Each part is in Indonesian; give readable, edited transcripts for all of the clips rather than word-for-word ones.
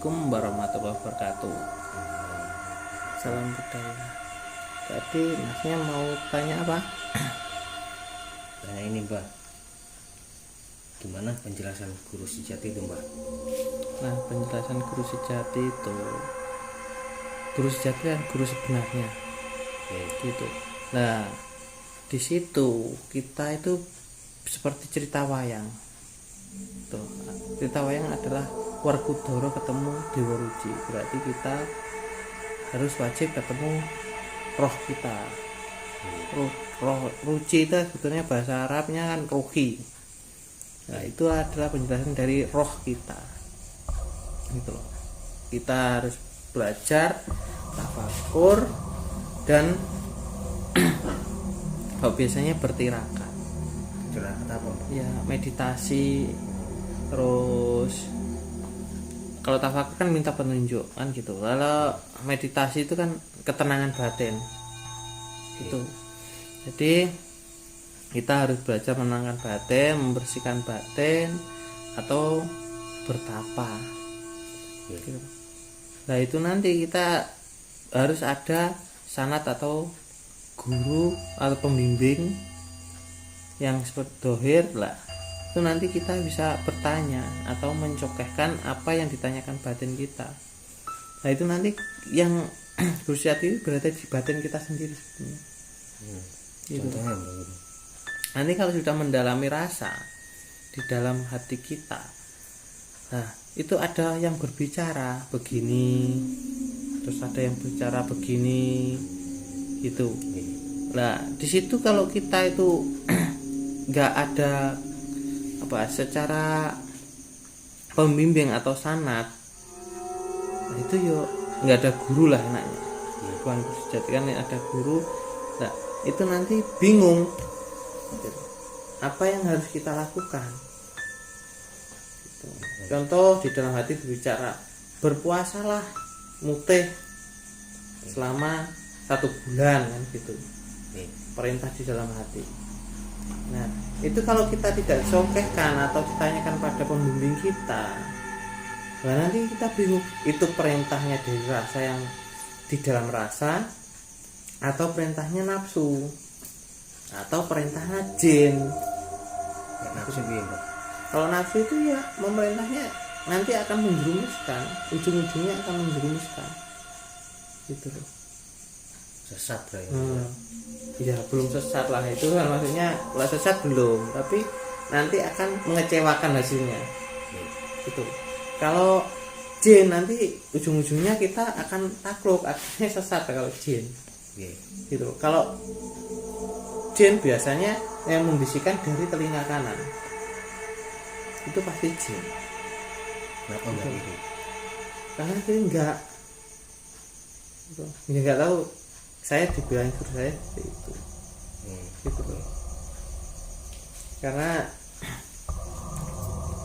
Assalamualaikum warahmatullahi wabarakatuh. Salam budaya. Tadi masnya mau tanya apa? Nah ini Mbak, gimana penjelasan guru sejati itu Mbak? Nah, penjelasan guru sejati itu, guru sejati kan guru sebenarnya, gitu. Nah, di situ kita itu seperti cerita wayang. Tuh, cerita wayang adalah Werkudara ketemu Dewa Ruci. Berarti kita harus wajib ketemu roh kita. Roh Ruci itu sebetulnya bahasa Arabnya kan rohi. Nah, itu adalah penjelasan dari roh kita. Gitu loh. Kita harus belajar tafakur dan kalau biasanya bertirakat. Tirakat apa Mbak? Ya, meditasi. Terus kalau tafakur kan minta penunjuk kan gitu. Kalau meditasi itu kan ketenangan batin. Gitu. Jadi kita harus belajar menenangkan batin, membersihkan batin atau bertapa. Gitu. Nah, itu nanti kita harus ada sanat atau guru atau pembimbing yang seperti dohir lah. Itu nanti kita bisa bertanya atau mencokehkan apa yang ditanyakan batin kita. Nah, itu nanti yang guru sejati berada di batin kita sendiri sebenarnya. Gitu. Contohnya Mbak? Nanti kalau sudah mendalami rasa di dalam hati kita, nah itu ada yang berbicara begini, terus ada yang berbicara begini, gitu. Nah, di situ kalau kita itu nggak ada apa secara pembimbing atau sanat, nah itu yo nggak ada guru lah enaknya. Bukan guru sejati kan ada guru. Nah, itu nanti bingung apa yang harus kita lakukan. Gitu. Contoh di dalam hati berbicara, berpuasalah mutih selama 1 bulan kan gitu. Perintah di dalam hati. Nah, itu kalau kita tidak congkehkan atau ditanyakan pada pembimbing kita, nah nanti kita bingung itu perintahnya dari rasa yang di dalam rasa atau perintahnya nafsu atau perintahnya jin. Nafsu ya Mbak? Kalau nafsu itu ya memerintahnya nanti akan menjerumuskan, ujung-ujungnya akan menjerumuskan, gitu loh. Sesat lah ya. Ya belum sesat lah itu kan, maksudnya kalau sesat belum, tapi nanti akan mengecewakan hasilnya. Gitu. Kalau jin nanti ujung-ujungnya kita akan takluk, akhirnya sesat kalau jin. Gitu. Kalau jin biasanya yang membisikkan dari telinga kanan, itu pasti jin. Kenapa enggak itu? Karena itu enggak tahu. Saya dibilang guru saya seperti itu. Gitu loh. Karena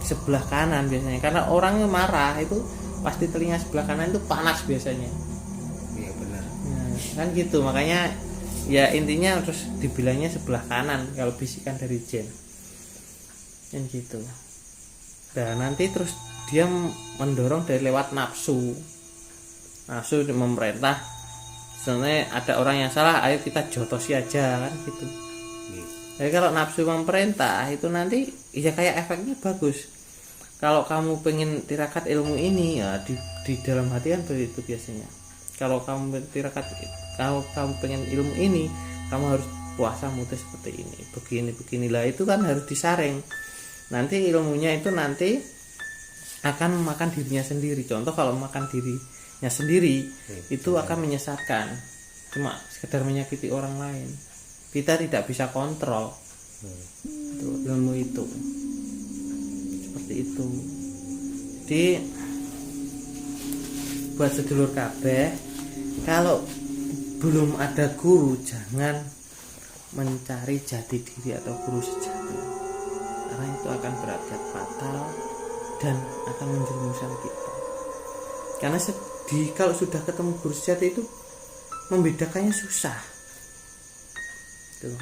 sebelah kanan biasanya, karena orangnya marah itu pasti telinga sebelah kanan itu panas biasanya. Iya benar. Nah, kan gitu, makanya ya intinya terus dibilangnya sebelah kanan kalau bisikan dari jin. Kan gitu. Dan nanti terus dia mendorong dari lewat nafsu. Nafsu memerintah. Sebenarnya ada orang yang salah, ayo kita jotosi aja kan gitu. Jadi kalau nafsu memerintah itu nanti ya kayak efeknya bagus. Kalau kamu pengen tirakat ilmu ini ya di dalam hati kan begitu biasanya. Kalau kamu tirakat, kalau kamu pengen ilmu ini, kamu harus puasa mutih seperti ini, beginilah itu kan harus disaring. Nanti ilmunya itu nanti akan memakan dirinya sendiri. Contoh kalau makan dirinya sendiri itu akan menyesatkan, cuma sekedar menyakiti orang lain. Kita tidak bisa kontrol ilmu itu seperti itu. Jadi buat sedulur kabeh, kalau belum ada guru jangan mencari jati diri atau guru sejati, karena itu akan berakibat fatal dan akan menjerumuskan kita. Karena kalau sudah ketemu guru sejati itu membedakannya susah.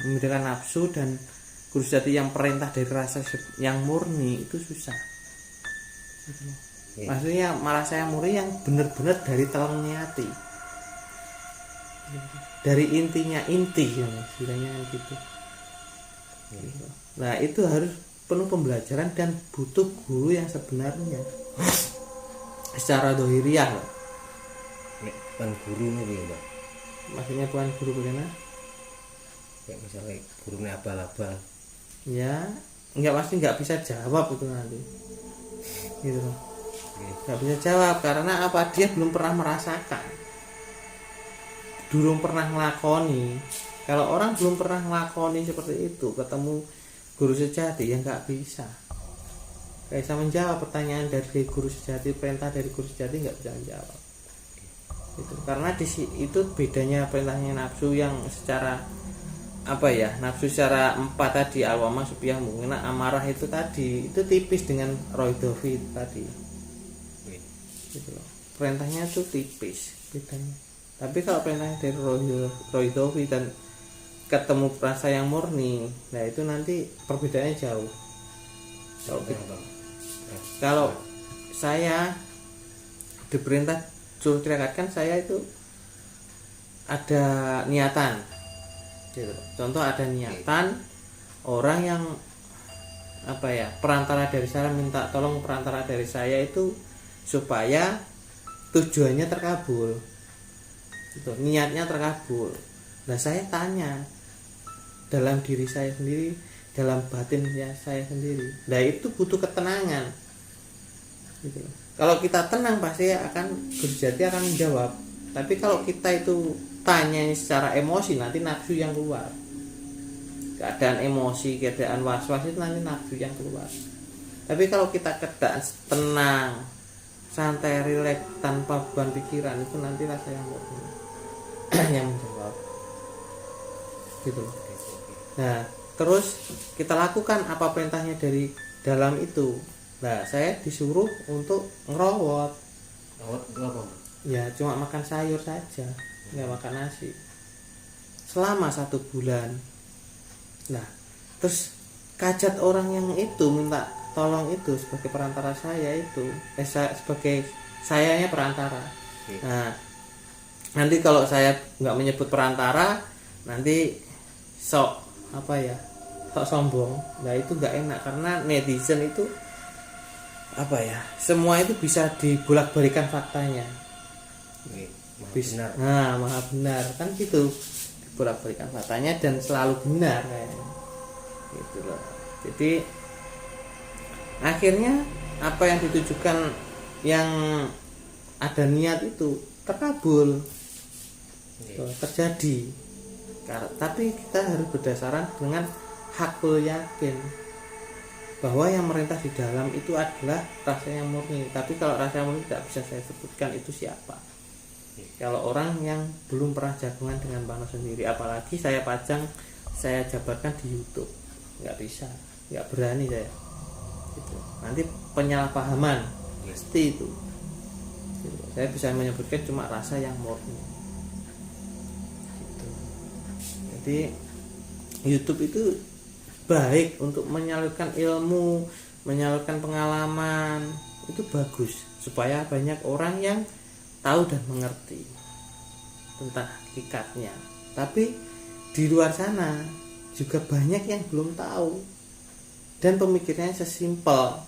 Membedakan nafsu dan guru sejati yang perintah dari rasa yang murni itu susah. Maksudnya malah saya murni yang benar-benar dari telengnya hati, dari intinya inti ya istilahnya gitu. Nah itu harus penuh pembelajaran dan butuh guru yang sebenarnya secara dohiriah. Nek bukan guru nih Mbak. Maksudnya bukan guru bagaimana? Kayak misalnya gurunya abal-abal. Ya nggak, pasti nggak bisa jawab itu nanti gitu loh. Nggak bisa jawab karena apa, dia belum pernah merasakan, belum pernah ngelakoni. Kalau orang belum pernah ngelakoni seperti itu, ketemu guru sejati ya nggak bisa menjawab pertanyaan dari guru sejati, perintah dari guru sejati nggak bisa menjawab itu. Karena itu bedanya perintahnya nafsu yang secara apa ya, nafsu secara 4 tadi, al-wama, supiyah, mungkin amarah itu tadi, itu tipis dengan roidofi tadi gitu loh. Perintahnya itu tipis bedanya. Tapi kalau perintahnya dari roidofi dan ketemu rasa yang murni, nah itu nanti perbedaannya jauh. Kalau saya diperintah suruh teriakkan, saya itu ada niatan gitu. Contoh ada niatan orang yang apa ya, perantara dari saya, minta tolong perantara dari saya itu supaya tujuannya terkabul gitu, niatnya terkabul. Nah saya tanya dalam diri saya sendiri, dalam batinnya saya sendiri, nah itu butuh ketenangan gitu. Kalau kita tenang pasti akan berjati akan menjawab. Tapi kalau kita itu tanya secara emosi, nanti nafsu yang keluar. Keadaan emosi, keadaan was-was itu nanti nafsu yang keluar. Tapi kalau kita keadaan tenang, santai, rileks, tanpa beban pikiran, itu nanti rasa yang yang menjawab gitu loh. Nah terus kita lakukan apa perintahnya dari dalam itu. Nah saya disuruh untuk ngerawat. Rawat itu apa? Ya cuma makan sayur saja, nggak makan nasi selama 1 bulan. Nah terus kajat orang yang itu minta tolong itu sebagai perantara saya itu, sebagai sayanya perantara. Nah nanti kalau saya nggak menyebut perantara, nanti sok apa ya, sok sombong. Nah itu nggak enak karena netizen itu apa ya, semua itu bisa dibolak-balikan faktanya. Benar. Nah maha benar kan gitu, dibolak-balikan faktanya dan selalu benar kayaknya gitu loh. Jadi akhirnya apa yang ditujukan, yang ada niat itu terkabul, terjadi. Tapi kita harus berdasarkan dengan hakul yakin bahwa yang merintah di dalam itu adalah rasa yang murni. Tapi kalau rasa yang murni tidak bisa saya sebutkan itu siapa. Kalau orang yang belum pernah jagungan dengan Bano sendiri, apalagi saya pajang, saya jabarkan di YouTube, nggak bisa, nggak berani saya. Gitu. Nanti penyalahpahaman pasti itu. Gitu. Saya bisa menyebutkan cuma rasa yang murni. Gitu. Jadi YouTube itu baik untuk menyalurkan ilmu, menyalurkan pengalaman, itu bagus supaya banyak orang yang tahu dan mengerti tentang hakikatnya. Tapi di luar sana juga banyak yang belum tahu dan pemikirannya sesimpel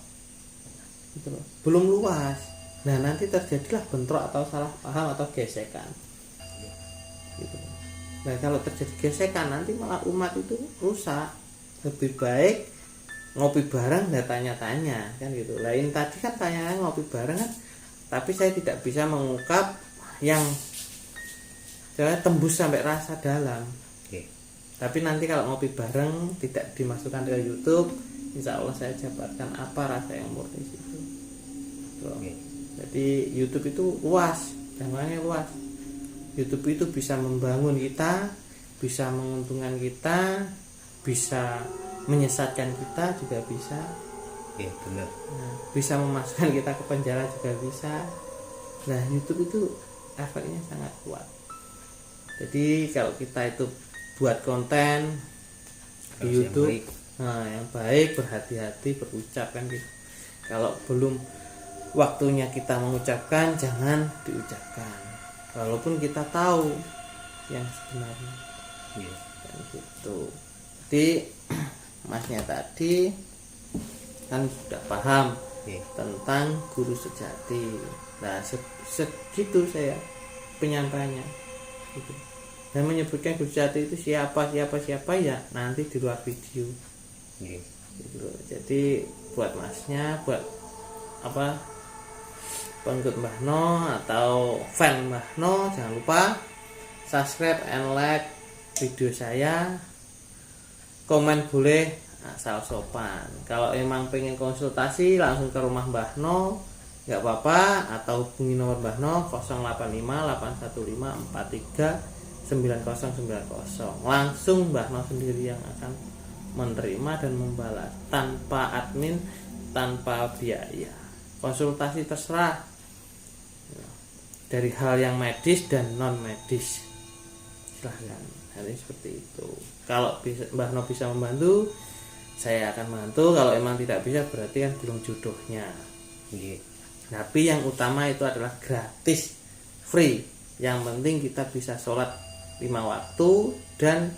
gitu loh, belum luas. Nah nanti terjadilah bentrok atau salah paham atau gesekan gitu. Nah kalau terjadi gesekan nanti malah umat itu rusak. Lebih baik ngopi bareng, nggak tanya-tanya kan gitu. Lain tadi kan tanya ngopi bareng kan, tapi saya tidak bisa mengungkap yang saya tembus sampai rasa dalam. Tapi nanti kalau ngopi bareng tidak dimasukkan ke YouTube, insya Allah saya jabarkan apa rasa yang murni itu. Jadi YouTube itu luas, jangkauannya luas. YouTube itu bisa membangun kita, bisa menguntungkan kita, bisa menyesatkan kita juga bisa. Iya benar. Nah, bisa memasukkan kita ke penjara juga bisa. Nah YouTube itu efeknya sangat kuat. Jadi kalau kita itu buat konten di YouTube yang baik, berhati-hati berucap kan gitu. Kalau belum waktunya kita mengucapkan jangan diucapkan walaupun kita tahu yang sebenarnya. Iya. Dan gitu. Jadi masnya tadi kan sudah paham Iya. tentang guru sejati. Nah segitu saya penyampaiannya gitu. Dan menyebutkan guru sejati itu siapa ya nanti di luar video Iya. gitu loh. Jadi buat masnya, buat apa pengikut Mbah No atau fan Mbah No, jangan lupa subscribe and like video saya, komen boleh asal sopan. Kalau emang pengen konsultasi langsung ke rumah Mbah No nggak apa-apa, atau hubungi nomor Mbah No 085815439090. Langsung Mbah No sendiri yang akan menerima dan membalas tanpa admin, tanpa biaya. Konsultasi terserah dari hal yang medis dan non medis, silahkan. Jadi seperti itu. Kalau Mbah No bisa membantu, saya akan membantu. Kalau emang tidak bisa berarti kan belum jodohnya. Iya. Tapi yang utama itu adalah gratis, free. Yang penting kita bisa sholat 5 waktu dan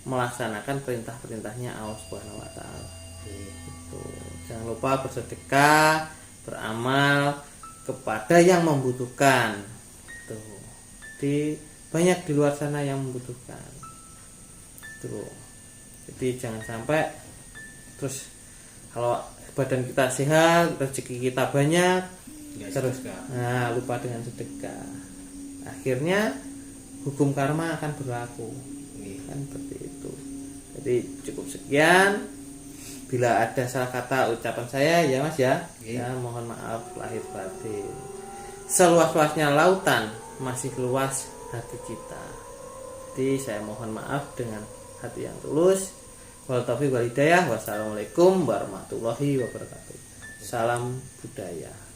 melaksanakan perintah-perintahnya Allah Subhanahu wa taala. Gitu. Jangan lupa bersedekah, beramal kepada yang membutuhkan. Tuh. Jadi banyak di luar sana yang membutuhkan. Tuh. Jadi jangan sampai terus kalau badan kita sehat, rezeki kita banyak, terus lupa dengan sedekah. Akhirnya hukum karma akan berlaku. Kan seperti itu. Jadi cukup sekian. Bila ada salah kata ucapan saya ya Mas ya, ya mohon maaf lahir batin. Seluas-luasnya lautan masih luas hati kita. Jadi saya mohon maaf dengan hati yang tulus. Wal taufiq wal hidayah. Wassalamualaikum warahmatullahi wabarakatuh. Salam budaya.